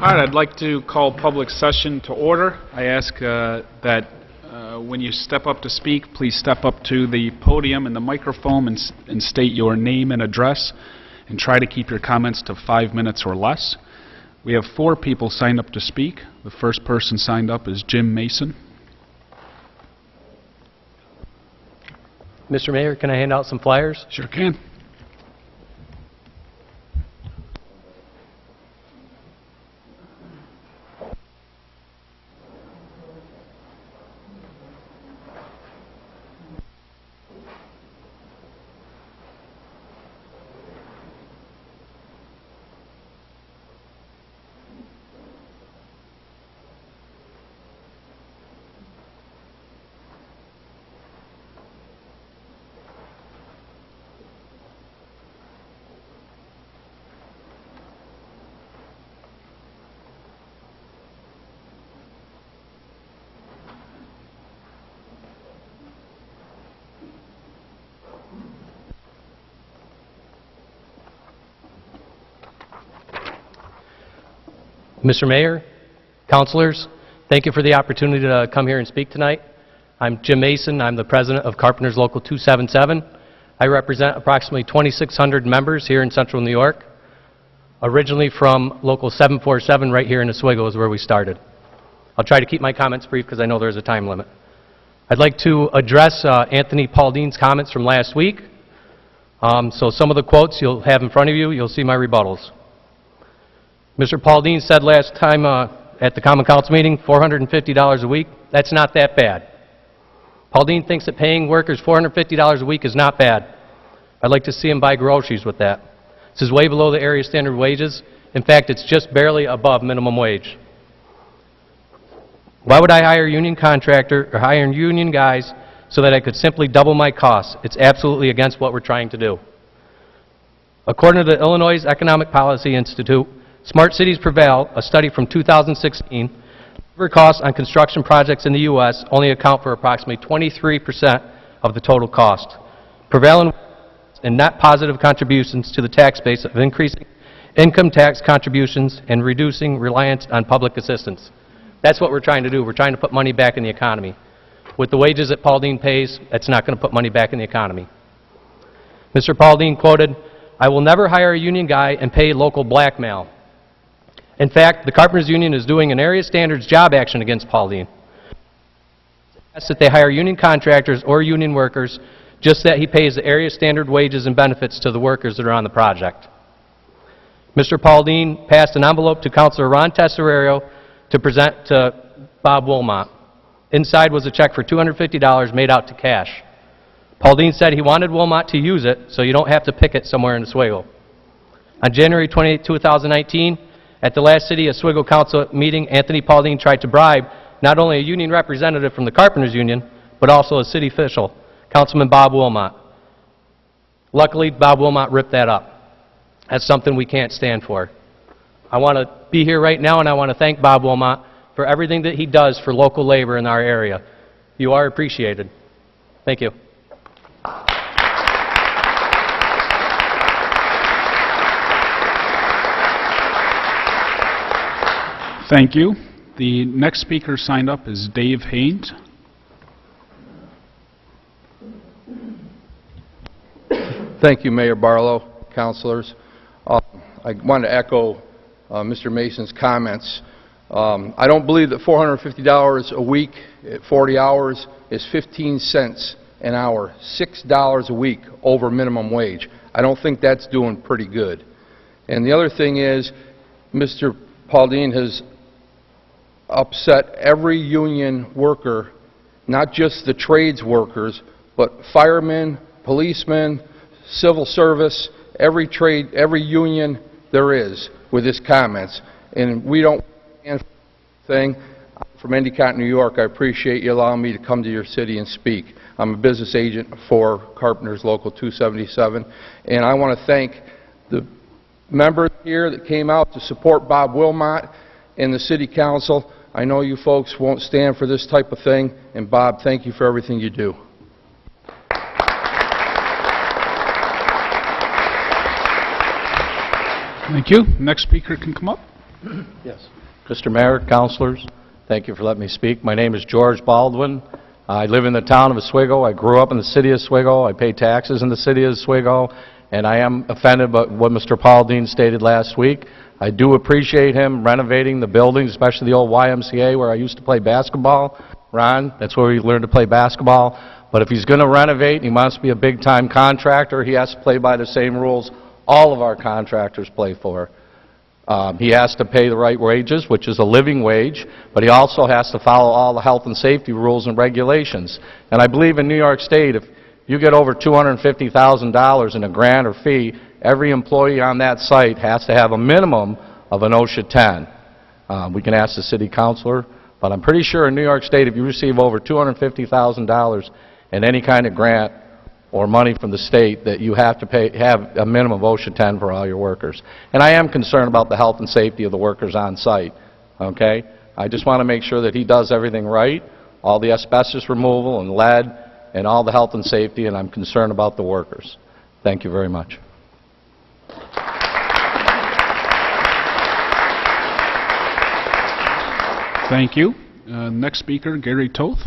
All right, I'd like to call public session to order. I ask that when you step up to speak, please step up to the podium and the microphone and state your name and address, and try to keep your comments to 5 minutes or less. We have 4 people signed up to speak. The first person signed up is Jim Mason. Mr. Mayor, can I hand out some flyers? Sure can. Mr. Mayor, councilors, thank you for the opportunity to come here and speak tonight. I'm Jim Mason. I'm the president of Carpenters Local 277. I represent approximately 2,600 members here in Central New York. Originally from Local 747 right here in Oswego is where we started. I'll try to keep my comments brief because I know there's a time limit. I'd like to address Anthony Paulding's comments from last week. So some of the quotes you'll have in front of you, you'll see my rebuttals. Mr. Paulding said last time at the Common Council meeting, $450 a week. That's not that bad. Paulding thinks that paying workers $450 a week is not bad. I'd like to see him buy groceries with that. This is way below the area standard wages. In fact, it's just barely above minimum wage. Why would I hire a union contractor or hire union guys so that I could simply double my costs? It's absolutely against what we're trying to do. According to the Illinois Economic Policy Institute, Smart Cities Prevail, a study from 2016, labor costs on construction projects in the U.S. only account for approximately 23% of the total cost. Prevail and net positive contributions to the tax base of increasing income tax contributions and reducing reliance on public assistance. That's what we're trying to do. We're trying to put money back in the economy. With the wages that Paulding pays, that's not going to put money back in the economy. Mr. Paulding quoted, "I will never hire a union guy and pay local blackmail." In fact, the Carpenters Union is doing an area standards job action against Paulding. Asks that they hire union contractors or union workers, just that he pays the area standard wages and benefits to the workers that are on the project. Mr. Paulding passed an envelope to Councilor Ron Tesoriero to present to Bob Wilmot. Inside was a check for $250 made out to cash. Paulding said he wanted Wilmot to use it so you don't have to pick it somewhere in Oswego. On January 28, 2019, at the last City Oswego Council meeting, Anthony Paulding tried to bribe not only a union representative from the Carpenters Union, but also a city official, Councilman Bob Wilmot. Luckily, Bob Wilmot ripped that up. That's something we can't stand for. I want to be here right now, and I want to thank Bob Wilmot for everything that he does for local labor in our area. You are appreciated. Thank you. Thank you. The next speaker signed up is Dave Haynes. Thank you, Mayor Barlow, councilors. I want to echo Mr. Mason's comments. I don't believe that $450 a week at 40 hours is 15 cents an hour, $6 a week over minimum wage. I don't think that's doing pretty good. And the other thing is, Mr. Paulding has upset every union worker, not just the trades workers, but firemen, policemen, civil service, every trade, every union there is with his comments. And we don't stand for anything. I'm from Endicott, New York. I appreciate you allowing me to come to your city and speak. I'm a business agent for Carpenters Local 277, and I want to thank the members here that came out to support Bob Wilmot and the City Council. I know you folks won't stand for this type of thing, and Bob, thank you for everything you do. Thank you. Next speaker can come up. Yes. Mr. Mayor, councilors, thank you for letting me speak. My name is George Baldwin. I live in the town of Oswego. I grew up in the city of Oswego. I pay taxes in the city of Oswego, and I am offended by what Mr. Pauldine stated last week. I do appreciate him renovating the buildings, especially the old YMCA where I used to play basketball. Ron, that's where we learned to play basketball. But if he's going to renovate, he wants to be a big-time contractor, he has to play by the same rules all of our contractors play for. He has to pay the right wages, which is a living wage, but he also has to follow all the health and safety rules and regulations. And I believe in New York State, if you get over $250,000 in a grant or fee, every employee on that site has to have a minimum of an OSHA 10. We can ask the city councilor, but I'm pretty sure in New York State, if you receive over $250,000 in any kind of grant or money from the state, that you have to have a minimum of OSHA 10 for all your workers. And I am concerned about the health and safety of the workers on site, okay? I just want to make sure that he does everything right, all the asbestos removal and lead and all the health and safety, and I'm concerned about the workers. Thank you very much. Thank you. Next speaker, Gary Toth.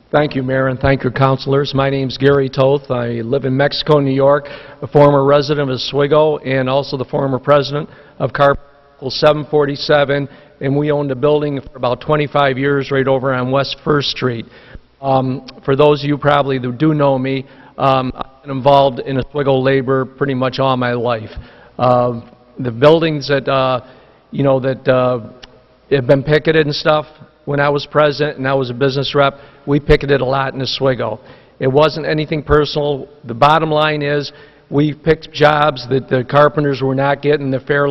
Thank you, Mayor, and thank you, councilors. My name is Gary Toth. I live in Mexico, New York, a former resident of Oswego, and also the former president of Carpenter 747, and we owned a building for about 25 years right over on West 1st Street. For those of you probably that do know me, I've been involved in Oswego labor pretty much all my life. The buildings that, have been picketed and stuff, when I was president and I was a business rep, we picketed a lot in Oswego. It wasn't anything personal. The bottom line is we picked jobs that the carpenters were not getting the fair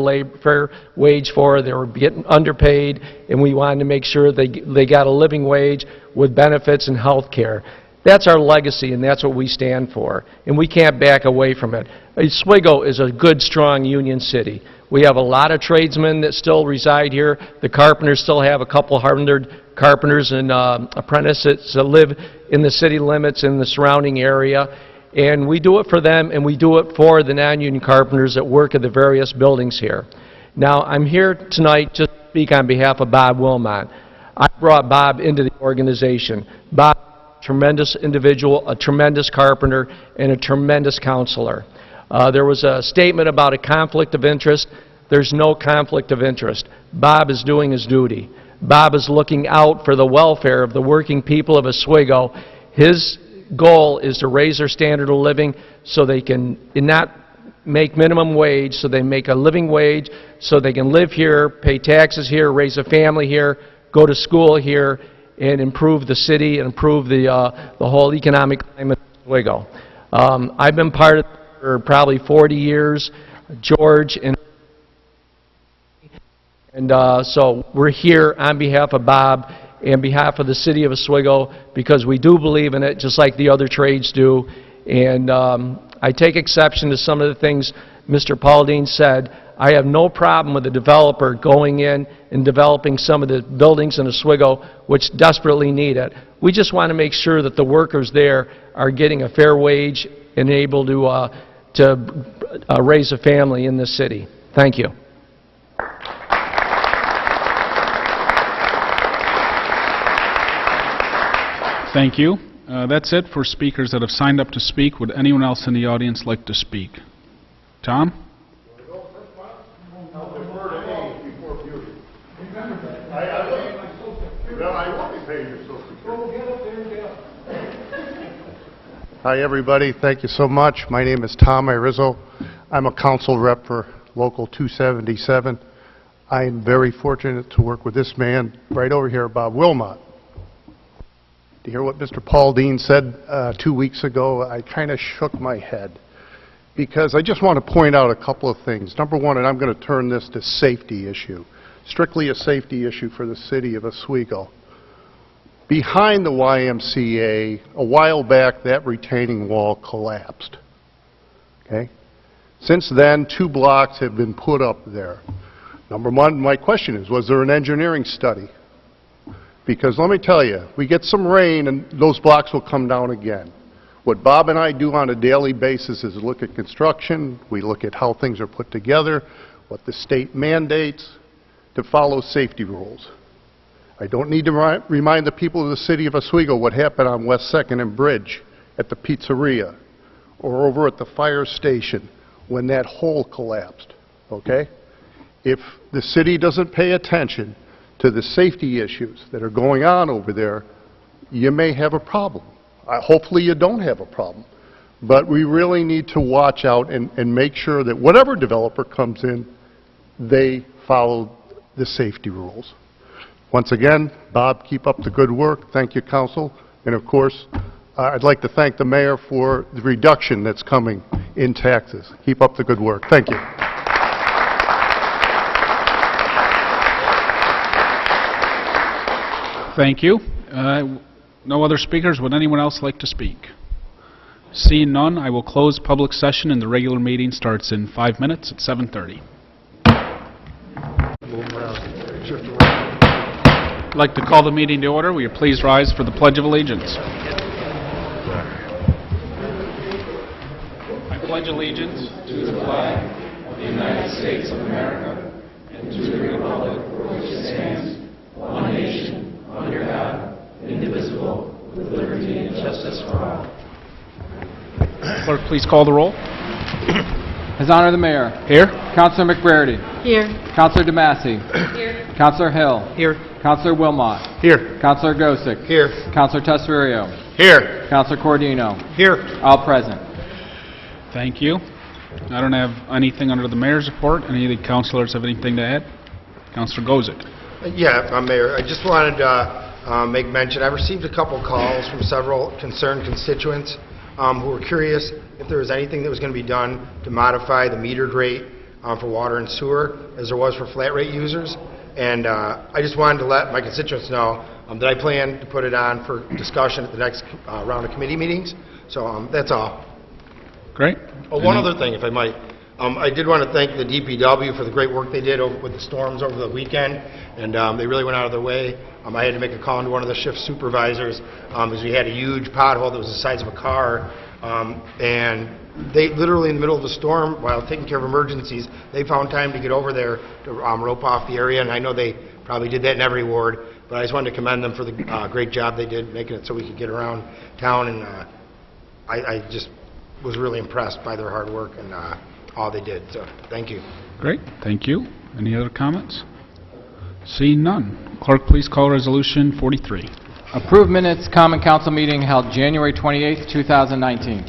wage for. They were getting underpaid, and we wanted to make sure they got a living wage with benefits and health care. That's our legacy, and that's what we stand for, and we can't back away from it. Oswego is a good, strong union city. We have a lot of tradesmen that still reside here. The carpenters still have a couple hundred carpenters and apprentices that live in the city limits in the surrounding area. And we do it for them, and we do it for the non-union carpenters that work at the various buildings here. Now, I'm here tonight just to speak on behalf of Bob Wilmot. I brought Bob into the organization. Bob, a tremendous individual, a tremendous carpenter, and a tremendous counselor. There was a statement about a conflict of interest. There's no conflict of interest. Bob is doing his duty. Bob is looking out for the welfare of the working people of Oswego. His goal is to raise their standard of living so they can not make minimum wage, so they make a living wage, so they can live here, pay taxes here, raise a family here, go to school here, and improve the city and improve the whole economic climate of Oswego. I've been part of it for probably 40 years. George and so we're here on behalf of Bob and behalf of the city of Oswego because we do believe in it, just like the other trades do. And I take exception to some of the things Mr. Pauldine said. I have no problem with the developer going in and developing some of the buildings in Oswego which desperately need it. We just want to make sure that the workers there are getting a fair wage and able to raise a family in this city. Thank you. Thank you. That's it for speakers that have signed up to speak. Would anyone else in the audience like to speak? Tom? Hi, everybody. Thank you so much. My name is Tom Rizzo. I'm a council rep for Local 277. I'm very fortunate to work with this man right over here, Bob Wilmot. To hear what Mr. Pauldine said 2 weeks ago, I kind of shook my head because I just want to point out a couple of things. Number one, and I'm going to turn this to safety issue, strictly a safety issue for the city of Oswego. Behind the YMCA, a while back, that retaining wall collapsed. Okay? Since then, 2 blocks have been put up there. Number one, my question is, was there an engineering study? Because let me tell you, we get some rain and those blocks will come down again. What Bob and I do on a daily basis is look at construction, we look at how things are put together, what the state mandates, to follow safety rules. I don't need to remind the people of the city of Oswego what happened on West 2nd and Bridge at the pizzeria or over at the fire station when that hole collapsed, okay? If the city doesn't pay attention to the safety issues that are going on over there, you may have a problem. Hopefully you don't have a problem. But we really need to watch out and make sure that whatever developer comes in, they follow the safety rules. Once again, Bob, keep up the good work. Thank you, council. And of course, I'd like to thank the mayor for the reduction that's coming in taxes. Keep up the good work. Thank you. Thank you. No other speakers. Would anyone else like to speak? Seeing none, I will close public session and the regular meeting starts in 5 minutes at 7:30. I'd like to call the meeting to order. Will you please rise for the Pledge of Allegiance? I pledge allegiance to the flag of the United States of America and to the republic for which it stands, one nation, under God, indivisible, with liberty and justice for all. Clerk, please call the roll. His Honor the Mayor. Here. Councilor McBrady. Here. Councilor DeMassey. Here. Councilor Hill. Here. Councilor Wilmot. Here. Councilor Gosick. Here. Councilor Tesserio. Here. Councilor Cordino. Here. All present. Thank you. I don't have anything under the mayor's report. Any of the councilors have anything to add? Councilor Gosick. Yeah, Mayor, I just wanted to make mention, I received a couple calls from several concerned constituents who were curious if there was anything that was going to be done to modify the metered rate for water and sewer as there was for flat rate users. And I just wanted to let my constituents know that I plan to put it on for discussion at the next round of committee meetings. So that's all. Great. Oh, one other thing, if I might. I did want to thank the DPW for the great work they did with the storms over the weekend, and they really went out of their way. I had to make a call to one of the shift supervisors because we had a huge pothole that was the size of a car, and they literally in the middle of the storm, while taking care of emergencies, they found time to get over there to rope off the area, and I know they probably did that in every ward, but I just wanted to commend them for the great job they did making it so we could get around town, and I just was really impressed by their hard work and all they did. So, thank you. Great. Thank you. Any other comments? Seeing none. Clerk, please call Resolution 43. Approved minutes, Common Council meeting held January 28th, 2019.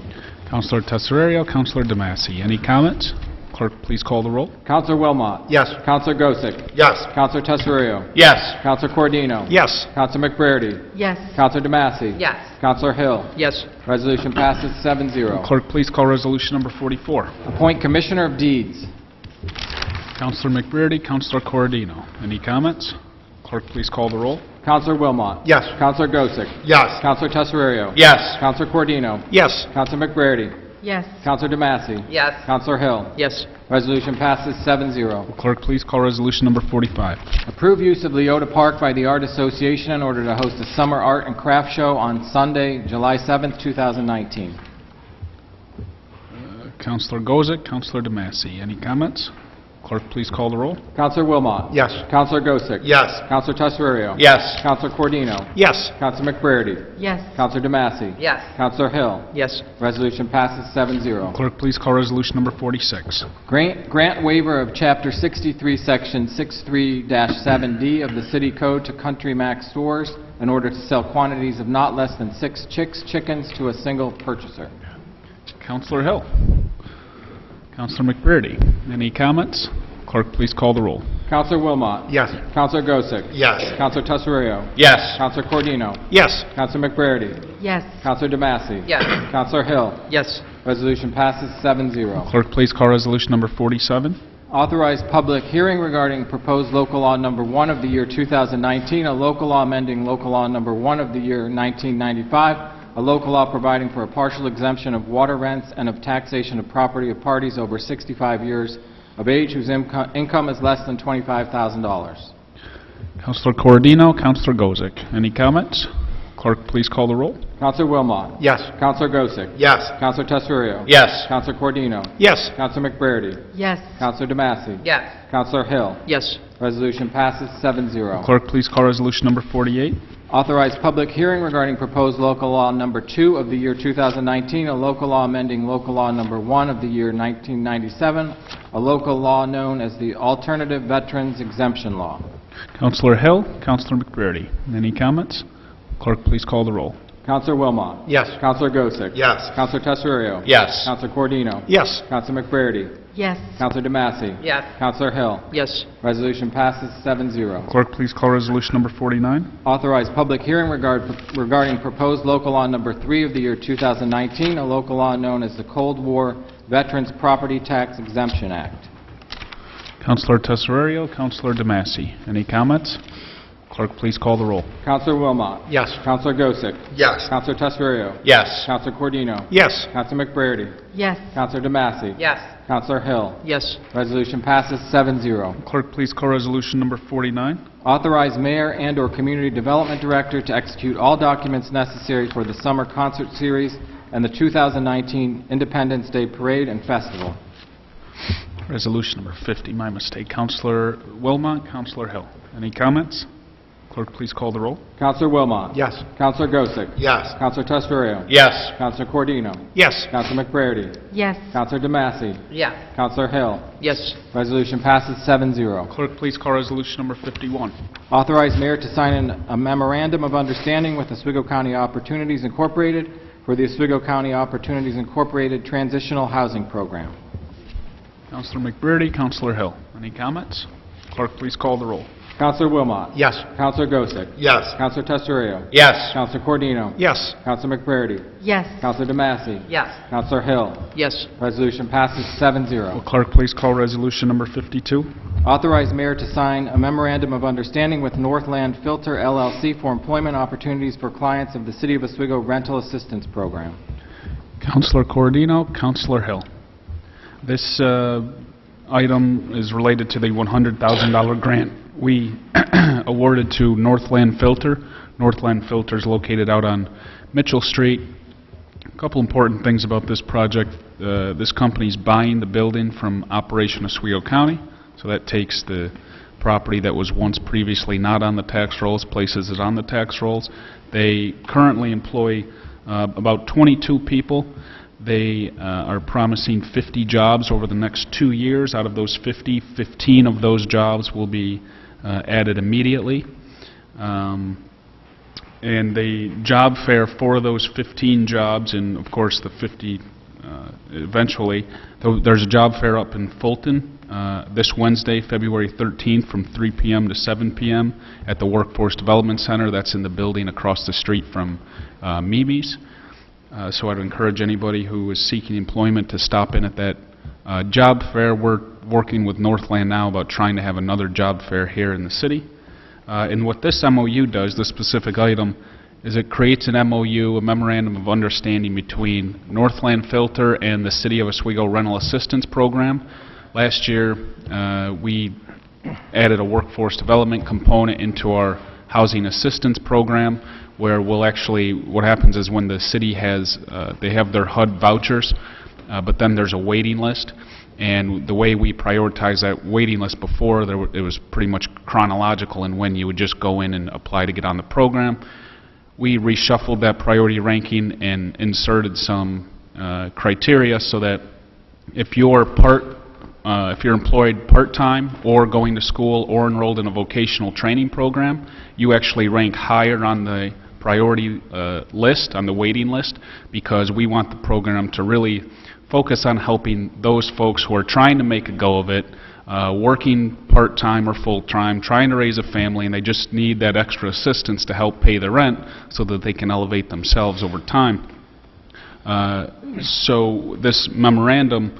Councilor Tesserio, Councilor DeMassey. Any comments? Clerk, please call the roll. Councilor Wilmot. Yes. Councilor Gosick. Yes. Councilor Tesserio. Yes. Councilor Cordino. Yes. Councilor McBrady. Yes. Councilor DeMassey. Yes. Councilor Hill. Yes. Resolution passes 7-0. Clerk, please call Resolution number 44. Appoint Commissioner of Deeds. Councilor McBrady, Councilor Corradino. Any comments? Clerk, please call the roll. Councilor Wilmot. Yes. Councilor Gosick. Yes. Councilor Tesserio. Yes. Councilor Cordino. Yes. Councilor McBrady. Yes. Councilor DeMassey. Yes. Councilor Hill. Yes. Resolution passes 7-0. Clerk, please call Resolution number 45. Approve use of Leota Park by the Art Association in order to host a summer art and craft show on Sunday, July 7th, 2019. Councilor Gozick, Councilor DeMassey. Any comments? Clerk, please call the roll. Councilor Wilmot. Yes. Councilor Gosick. Yes. Councilor Tesserio. Yes. Councilor Cordino. Yes. Councilor McBrady. Yes. Councilor DeMassey. Yes. Councilor Hill. Yes. Resolution passes 7-0. Clerk, please call Resolution number 46. Grant waiver of Chapter 63, Section 63-7D of the City Code to Country Max stores in order to sell quantities of not less than 6 chickens to a single purchaser. Councilor Hill. Councilor McBrady. Any comments? Clerk, please call the roll. Councilor Wilmot. Yes. Councilor Gosick. Yes. Councilor Tesserio. Yes. Councilor Cordino. Yes. Councilor McBrady. Yes. Councilor DeMassey. Yes. Councilor Hill. Yes. Resolution passes 7-0. Clerk, please call Resolution number 47. Authorize public hearing regarding proposed local law number 1 of the year 2019, a local law amending local law number 1 of the year 1995, a local law providing for a partial exemption of water rents and of taxation of property of parties over 65 years of age whose income is less than $25,000. Councilor Corradino, Councilor Gozick. Any comments? Clerk, Clerk, please call the roll. Counselor Wilmot. Yes. Counselor Gosick. Yes. Counselor Testurio. Yes. Counselor Cordino. Yes. Counselor McBrady. Yes. Counselor DeMassey. Yes. Counselor Hill. Yes. Resolution passes 7-0. Clerk, please call resolution number 48. Authorize public hearing regarding proposed local law number 2 of the year 2019, a local law amending local law number 1 of the year 1997, a local law known as the Alternative Veterans Exemption Law. Counselor Hill, Counselor McBrady. Any comments? Clerk, please call the roll. Counselor Wilmot. Yes. Counselor Gosick. Yes. Counselor Testurio. Yes. Counselor Cordino. Yes. Counselor McBrady. Yes. Counselor DeMassey. Yes. Counselor Hill. Yes. Resolution passes 7-0. Clerk, please call resolution number 49. Authorize public hearing regarding proposed local law number 3 of the year 2019, a local law known as the Cold War Veterans Property Tax Exemption Act. Counselor Tesorerio, Counselor DeMassey. Any comments? Clerk, please call the roll. Counselor Wilmot. Yes. Counselor Gosick. Yes. Counselor Testurio. Yes. Counselor Cordino. Yes. Counselor McBrady. Yes. Counselor DeMassey. Yes. Counselor Hill. Yes. Resolution passes 7-0. Clerk, please call resolution number 49. Authorize mayor and/or community development director to execute all documents necessary for the summer concert series and the 2019 Independence Day Parade and Festival. Resolution number 50, my mistake. Counselor Wilmot, Counselor Hill. Any comments? Clerk, please call the roll. Counselor Wilmot. Yes. Counselor Gosick. Yes. Counselor Testurio. Yes. Counselor Cordino. Yes. Counselor McBrady. Yes. Counselor DeMassey. Yes. Counselor Hill. Yes. Resolution passes 7-0. Clerk, please call resolution number 51. Authorize mayor to sign a memorandum of understanding with Oswego County Opportunities Incorporated for the Oswego County Opportunities Incorporated Transitional Housing Program. Counselor McBrady, Counselor Hill. Any comments? Clerk, please call the roll. Counselor Wilmot. Yes. Counselor Gosick. Yes. Counselor Testurio. Yes. Counselor Cordino. Yes. Counselor McBrady. Yes. Counselor DeMassey. Yes. Counselor Hill. Yes. Resolution passes 7-0. Will clerk please call resolution number 52? Authorize mayor to sign a memorandum of understanding with Northland Filter LLC for employment opportunities for clients of the City of Oswego Rental Assistance Program. Counselor Cordino, Counselor Hill. This item is related to the $100,000 grant we awarded to Northland Filter. Northland Filter is located out on Mitchell Street. A couple important things about this project. This company is buying the building from Operation Oswego County, so that takes the property that was once previously not on the tax rolls, places it on the tax rolls. They currently employ about 22 people. They are promising 50 jobs over the next 2 years. Out of those 50, 15 of those jobs will be added immediately. And the job fair for those 15 jobs, and of course the 50 eventually, there's a job fair up in Fulton this Wednesday, February 13th from 3 p.m. to 7 p.m. at the Workforce Development Center. That's in the building across the street from Mimi's. So I'd encourage anybody who is seeking employment to stop in at that job fair. We're working with Northland now about trying to have another job fair here in the city. And what this MOU does, this specific item, is it creates an MOU, a Memorandum of Understanding between Northland Filter and the City of Oswego Rental Assistance Program. Last year, we added a workforce development component into our housing assistance program, where we'll actually, what happens is when the city has, they have their HUD vouchers, but then there's a waiting list. And the way we prioritize that waiting list before, it was pretty much chronological in when you would just go in and apply to get on the program. We reshuffled that priority ranking and inserted some criteria so that if you're employed part-time or going to school or enrolled in a vocational training program, you actually rank higher on the priority list, on the waiting list, because we want the program to really focus on helping those folks who are trying to make a go of it, working part-time or full-time, trying to raise a family, and they just need that extra assistance to help pay the rent so that they can elevate themselves over time. So this memorandum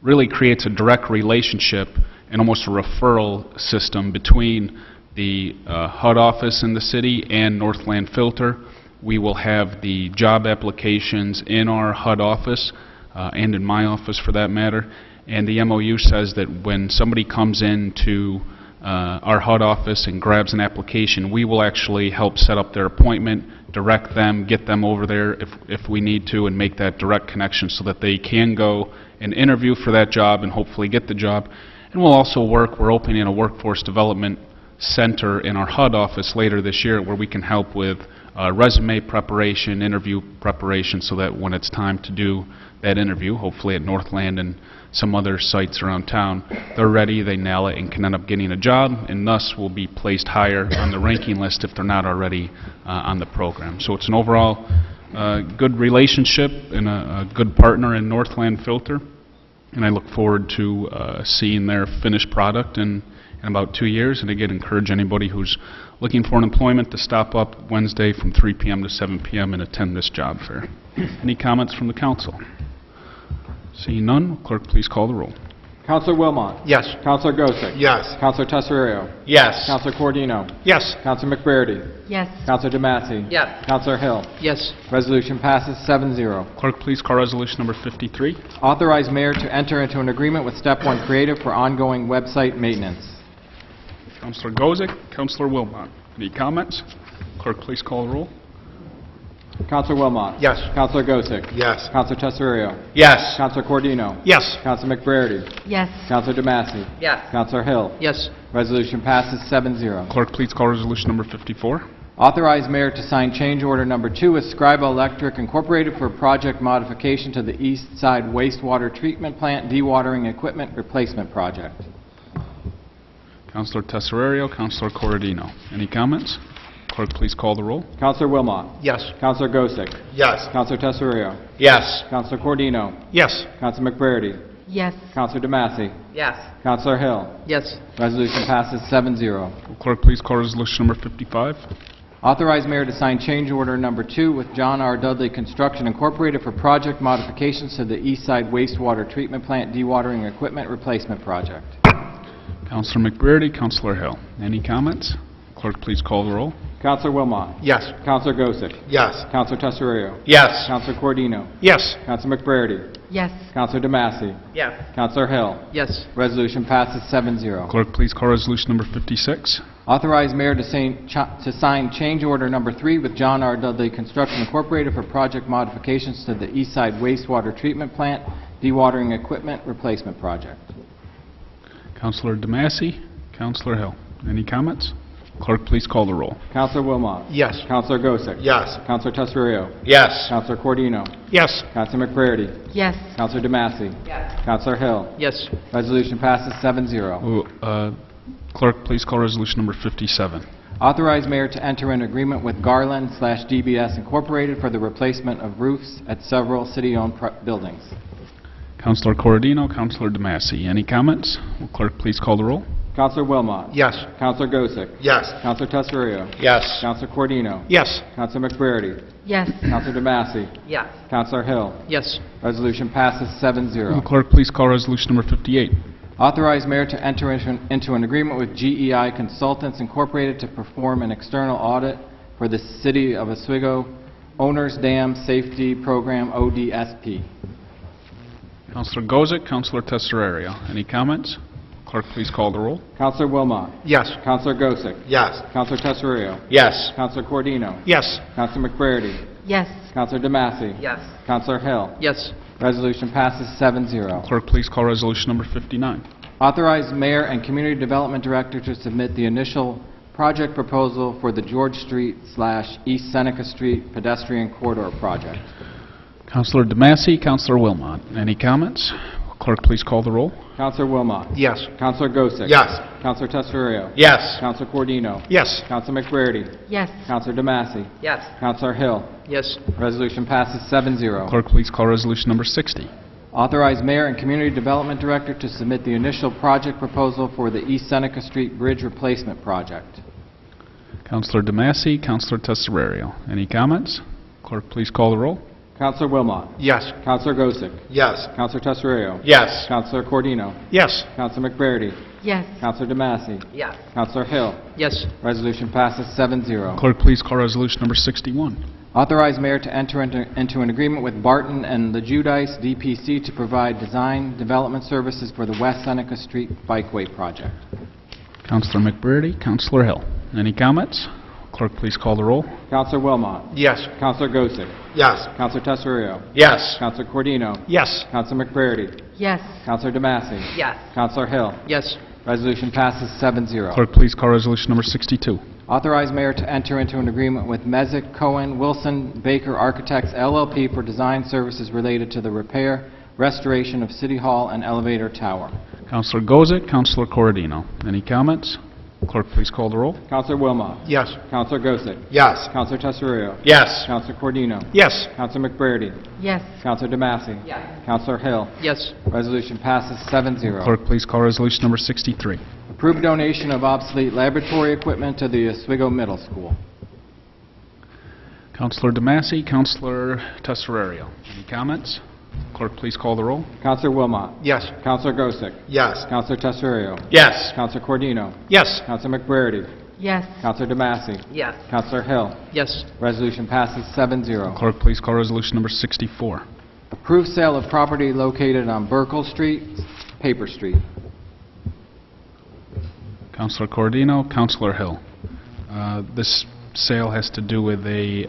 really creates a direct relationship and almost a referral system between the HUD office in the city and Northland Filter. We will have the job applications in our HUD office and in my office for that matter, and the MOU says that when somebody comes in to our HUD office and grabs an application, we will actually help set up their appointment, direct them, get them over there if we need to, and make that direct connection so that they can go and interview for that job and hopefully get the job. And we'll also we're opening a workforce development center in our HUD office later this year where we can help with resume preparation, interview preparation, so that when it's time to do that interview, hopefully at Northland and some other sites around town, they're ready, they nail it, and can end up getting a job, and thus will be placed higher on the ranking list if they're not already on the program. So it's an overall good relationship and a good partner in Northland Filter, and I look forward to seeing their finished product in about 2 years. And again, encourage anybody who's looking for an employment to stop up Wednesday from 3 p.m. to 7 p.m. and attend this job fair. Any comments from the council? Seeing none, clerk, please call the roll. Counselor Wilmot. Yes. Counselor Gosick. Yes. Counselor Tesario. Yes. Counselor Cordino. Yes. Counselor McBurdy. Yes. Counselor DeMassey. Yes. Counselor Hill. Yes. Resolution passes 7-0. Clerk, please call resolution number 53. Authorize mayor to enter into an agreement with Step One Creative for ongoing website maintenance. Councilor Gozick, Councilor Wilmot. Any comments? Clerk, please call the roll. Counselor Wilmot. Yes. Counselor Gosick. Yes. Counselor Tesario. Yes. Counselor Cordino. Yes. Counselor McBurdy. Yes. Counselor DeMassey. Yes. Counselor Hill. Yes. Resolution passes 7-0. Clerk, please call resolution number 54. Authorize mayor to sign change order number 2 with Scriba Electric Incorporated for project modification to the East Side Wastewater Treatment Plant dewatering equipment replacement project. Councilor Tesario, Councilor Corradino. Any comments? Clerk, please call the roll. Counselor Wilmot. Yes. Counselor Gosick. Yes. Counselor Tesario. Yes. Counselor Cordino. Yes. Counselor McBurdy. Yes. Counselor DeMassey. Yes. Counselor Hill. Yes. Resolution passes 7-0. Clerk, please call resolution number 55. Authorize mayor to sign change order number 2 with John R. Dudley Construction Incorporated for project modifications to the East Side Wastewater Treatment Plant dewatering equipment replacement project. Councilor McBurdy, Councilor Hill. Any comments? Clerk, please call the roll. Counselor Wilmot. Yes. Counselor Gosick. Yes. Counselor Tesario. Yes. Counselor Cordino. Yes. Counselor McBurdy. Yes. Counselor DeMassey. Yes. Counselor Hill. Yes. Resolution passes 7-0. Clerk, please call resolution number 56. Authorize mayor to sign change order number 3 with John R. Dudley Construction Incorporated for project modifications to the East Side Wastewater Treatment Plant dewatering equipment replacement project. Councilor DeMassey, Councilor Hill. Any comments? Clerk, please call the roll. Counselor Wilmot. Yes. Counselor Gosick. Yes. Counselor Tesario. Yes. Counselor Cordino. Yes. Counselor McBurdy. Yes. Counselor DeMassey. Yes. Counselor Hill. Yes. Resolution passes 7-0. Clerk, please call resolution number 57. Authorize mayor to enter an agreement with Garland/DBS Incorporated for the replacement of roofs at several city-owned buildings. Councilor Corradino, Councilor DeMassey. Any comments? Will clerk please call the roll? Counselor Wilmot. Yes. Counselor Gosick. Yes. Counselor Tesario. Yes. Counselor Cordino. Yes. Counselor McBurdy. Yes. Counselor DeMassey. Yes. Counselor Hill. Yes. Resolution passes 7-0. Will clerk please call resolution number 58? Authorize mayor to enter into an agreement with GEI Consultants Incorporated to perform an external audit for the City of Oswego Owners Dam Safety Program, ODSP. Councilor Gozick, Councilor Tesario. Any comments? Clerk, please call the roll. Counselor Wilmot. Yes. Counselor Gosick. Yes. Counselor Tesario. Yes. Counselor Cordino. Yes. Counselor McBurdy. Yes. Counselor DeMassey. Yes. Counselor Hill. Yes. Resolution passes 7-0. Clerk, please call resolution number 59. Authorize mayor and community development director to submit the initial project proposal for the George Street/East Seneca Street pedestrian corridor project. Councilor DeMassey, Councilor Wilmot. Any comments? Clerk, please call the roll. Counselor Wilmot. Yes. Counselor Gosick. Yes. Counselor Tesario. Yes. Counselor Cordino. Yes. Counselor McBurdy. Yes. Counselor DeMassey. Yes. Counselor Hill. Yes. Resolution passes 7-0. Clerk, please call resolution number 60. Authorize mayor and community development director to submit the initial project proposal for the East Seneca Street Bridge replacement project. Councilor DeMassey, Councilor Tesario. Any comments? Clerk, please call the roll. Counselor Wilmot. Yes. Counselor Gosick. Yes. Counselor Tesario. Yes. Counselor Cordino. Yes. Counselor McBurdy. Yes. Counselor DeMassey. Yes. Counselor Hill. Yes. Resolution passes 7-0. Clerk, please call resolution number 61. Authorize mayor to enter into an agreement with Barton and the Judice DPC to provide design development services for the West Seneca Street Bikeway project. Counselor McBrearty, Counselor Hill. Any comments? Clerk, please call the roll. Counselor Wilmot. Yes. Counselor Gosick. Yes. Counselor Tesario. Yes. Counselor Cordino. Yes. Counselor McBrearty. Yes. Counselor DeMassey. Yes. Counselor Hill. Yes. Resolution passes 7-0. Clerk, please call resolution number 62. Authorize mayor to enter into an agreement with Mezek, Cohen, Wilson, Baker Architects LLP for design services related to the repair, restoration of City Hall and elevator tower. Counselor Gozick, Counselor Corradino. Any comments? Clerk, please call the roll. Counselor Wilmot. Yes. Counselor Gosick. Yes. Counselor Tesario. Yes. Counselor Cordino. Yes. Counselor McBrearty. Yes. Counselor DeMassey. Yes. Counselor Hill. Yes. Resolution passes 7-0. Clerk, please call resolution number 63. Approve donation of obsolete laboratory equipment to the Oswego Middle School. Counselor DeMassey, Counselor Tesserario. Any comments? Clerk, please call the roll. Counselor Wilmot. Yes. Counselor Gosick. Yes. Counselor Tesario. Yes. Counselor Cordino. Yes. Counselor McBrearty. Yes. Counselor DeMassey. Yes. Counselor Hill. Yes. Resolution passes 7-0. Clerk, please call resolution number 64. Approve sale of property located on Burkle Street, Paper Street. Counselor Corradino, Counselor Hill. This sale has to do with a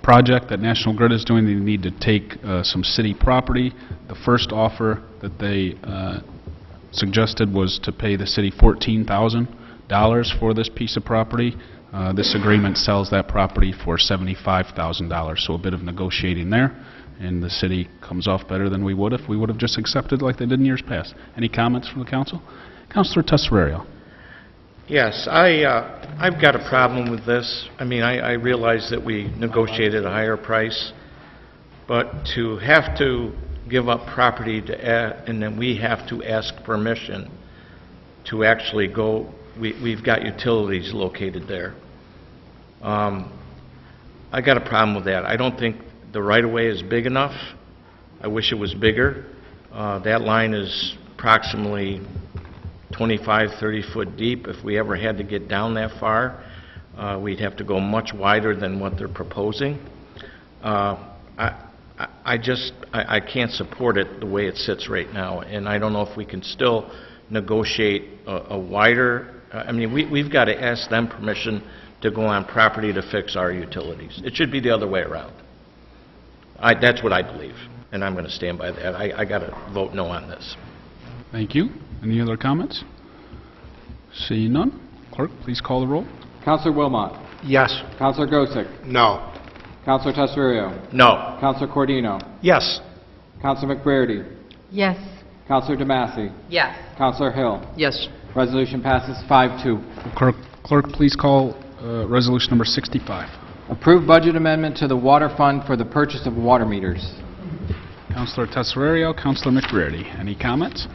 project that National Grid is doing. They need to take some city property. The first offer that they suggested was to pay the city $14,000 for this piece of property. This agreement sells that property for $75,000, so a bit of negotiating there, and the city comes off better than we would if we would have just accepted like they did in years past. Any comments from the council? Councilor Tesserario. Yes, I've got a problem with this. I mean, I realize that we negotiated a higher price, but to have to give up property and then we have to ask permission to actually go, we've got utilities located there. I got a problem with that. I don't think the right-of-way is big enough. I wish it was bigger. That line is approximately 25, 30 foot deep. If we ever had to get down that far, we'd have to go much wider than what they're proposing. I can't support it the way it sits right now, and I don't know if we can still negotiate a wider, I mean, we've got to ask them permission to go on property to fix our utilities. It should be the other way around. That's what I believe, and I'm going to stand by that. I got to vote no on this. Thank you. Any other comments? Seeing none. Clerk, please call the roll. Counselor Wilmot. Yes. Counselor Gosick. No. Counselor Tesario. No. Counselor Cordino. Yes. Counselor McBrearty. Yes. Counselor DeMassey. Yes. Counselor Hill. Yes. Resolution passes 5-2. Clerk, please call resolution number 65. Approve budget amendment to the water fund for the purchase of water meters. Counselor Tesserario, Counselor McBrearty. Any comments?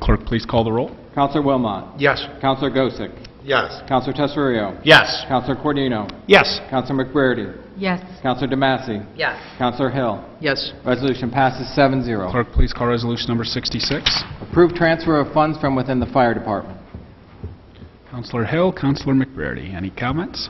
Clerk, please call the roll. Counselor Wilmot. Yes. Counselor Gosick. Yes. Counselor Tesario. Yes. Counselor Cordino. Yes. Counselor McBrearty. Yes. Counselor DeMassey. Yes. Counselor Hill. Yes. Resolution passes 7-0. Clerk, please call resolution number 66. Approve transfer of funds from within the fire department. Counselor Hill, Counselor McBrearty. Any comments?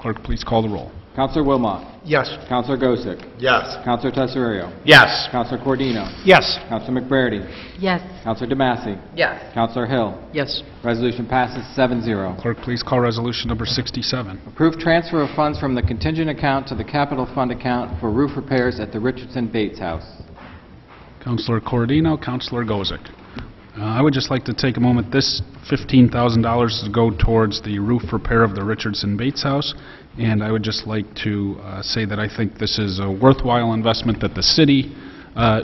Clerk, please call the roll. Counselor Wilmot. Yes. Counselor Gosick. Yes. Counselor Tesario. Yes. Counselor Cordino. Yes. Counselor McBrearty. Yes. Counselor DeMassey. Yes. Counselor Hill. Yes. Resolution passes 7-0. Clerk, please call resolution number 67. Approve transfer of funds from the contingent account to the capital fund account for roof repairs at the Richardson Bates House. Counselor Corradino, Counselor Gozick. I would just like to take a moment. This $15,000 is to go towards the roof repair of the Richardson Bates House, and I would just like to say that I think this is a worthwhile investment that the city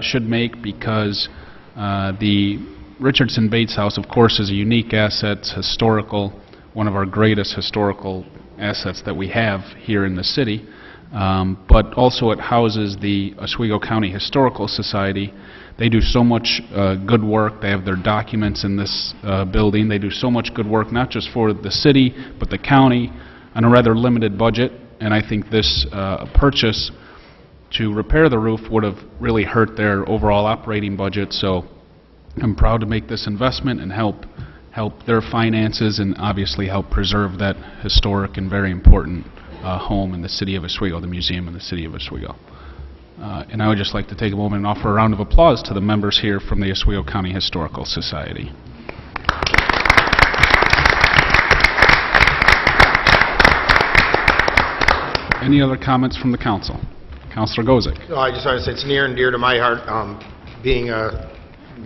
should make, because the Richardson Bates House, of course, is a unique asset. It's historical, one of our greatest historical assets that we have here in the city, but also it houses the Oswego County Historical Society. They do so much good work. They have their documents in this building. They do so much good work, not just for the city, but the county, on a rather limited budget. And I think this purchase to repair the roof would have really hurt their overall operating budget. So I'm proud to make this investment and help their finances, and obviously help preserve that historic and very important home in the city of Oswego, the museum in the city of Oswego. And I would just like to take a moment and offer a round of applause to the members here from the Oswego County Historical Society. Any other comments from the council? Councilor Gozick. No, I just want to say it's near and dear to my heart, being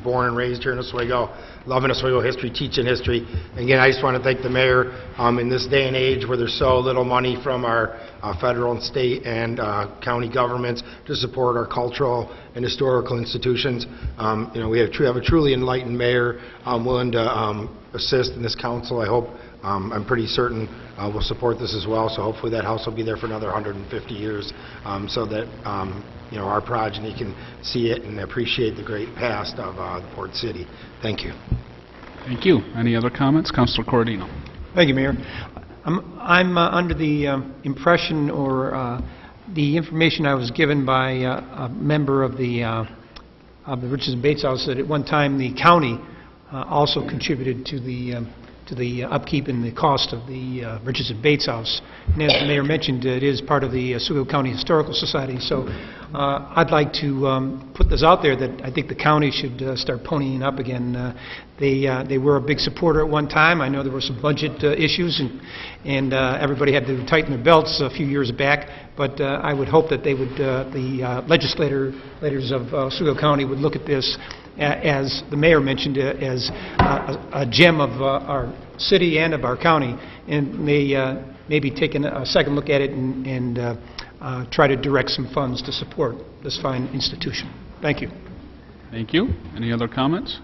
born and raised here in Oswego, loving Oswego history, teaching history. Again, I just want to thank the mayor in this day and age where there's so little money from our federal and state and county governments to support our cultural and historical institutions. You know, we have a truly enlightened mayor willing to assist in this council. I hope, I'm pretty certain we'll support this as well, so hopefully that house will be there for another 150 years so that you know, our progeny can see it and appreciate the great past of the Port City. Thank you. Thank you. Any other comments? Councilor Corradino. Thank you, Mayor. I'm under the impression or the information I was given by a member of the Riches and Bates House that at one time the county also contributed to the upkeep and the cost of the Riches and Bates House. And as the mayor mentioned, it is part of the Oswego County Historical Society. So I'd like to put this out there that I think the county should start ponying up again. They were a big supporter at one time. I know there were some budget issues, and everybody had to tighten their belts a few years back. But I would hope that they would, the legislators of Oswego County would look at this as the mayor mentioned, as a gem of our city and of our county, and maybe take a second look at it and try to direct some funds to support this fine institution. Thank you. Thank you. Any other comments?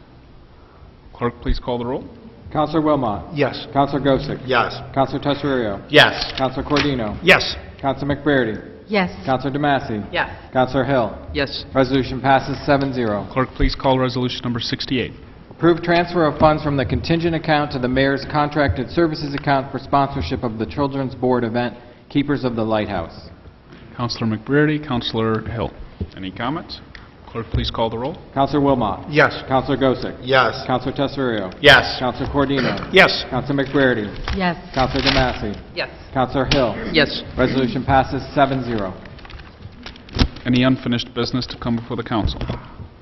Clerk, please call the roll. Councilor Wilmot. Yes. Councilor Gossick. Yes. Councilor Tesorio. Yes. Councilor Cordino. Yes. Councilor McBurney. Yes. Councilor DeMassey. Yes. Councilor Hill. Yes. Resolution passes 7-0. Clerk, please call resolution number 68. Approve transfer of funds from the contingent account to the mayor's contracted services account for sponsorship of the Children's Board event, Keepers of the Lighthouse. Councilor McBurney, Councilor Hill. Any comments? Clerk, please call the roll. Councilor Wilmot. Yes. Councilor Gossick. Yes. Councilor Tesorio. Yes. Councilor Cordino. Yes. Councilor McBurney. Yes. Councilor DeMassey. Yes. Councilor Hill. Yes. Resolution passes 7-0. Any unfinished business to come before the council?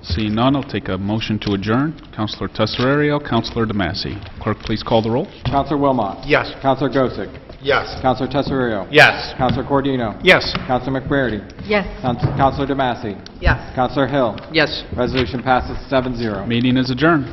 Seeing none, I'll take a motion to adjourn. Councilor Tesorio, Councilor DeMassey. Clerk, please call the roll. Councilor Wilmot. Yes. Councilor Gossick. Yes. Councilor Tesorio. Yes. Councilor Cordino. Yes. Councilor McBurney. Yes. Councilor DeMassey. Yes. Councilor Hill. Yes. Resolution passes 7-0. Meeting is adjourned.